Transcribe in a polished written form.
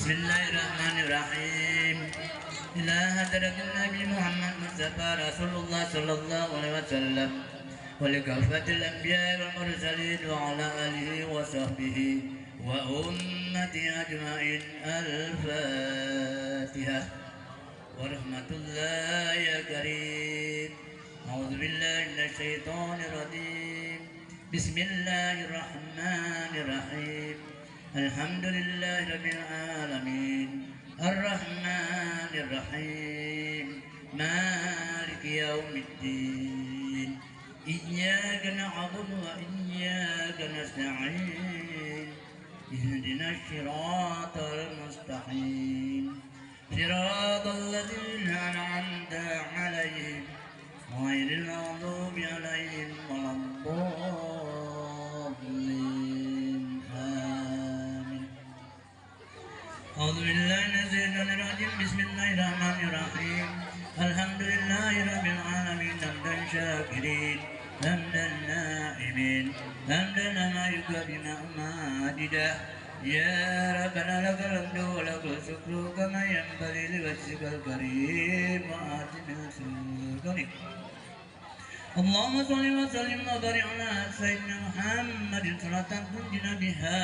بسم الله الرحمن الرحيم إلى حضرة النبي محمد مصطفى رسول الله صلى الله عليه وسلم ولكافة الأنبياء والمرسلين وعلى آله وصحبه وأمته أجمعين. الفاتحة. ورحمة الله يا كريم. أعوذ بالله من الشيطان الرجيم. بسم الله الرحمن الرحيم. الحمد لله رب العالمين الرحمن الرحيم مالك يوم الدين إياك نعبد وإياك نستعين اهدنا الصراط المستقيم صراط الذين أنعمت عليهم غير المغضوب عليهم ولا الضالين. آمين. أعوذ بالله من الشيطان الرجيم. بسم الله الرحمن الرحيم. الحمد لله رب العالمين حمدا شاكرين حمدا نائمين حمدا ما يكافئ مجدا. يا ربنا لك الحمد ولك الشكر كما ينبغي لوجهك الكريم وآتنا سلطانك. اللهم صل وسلم وبارك على سيدنا محمد صلاة تنجينا بها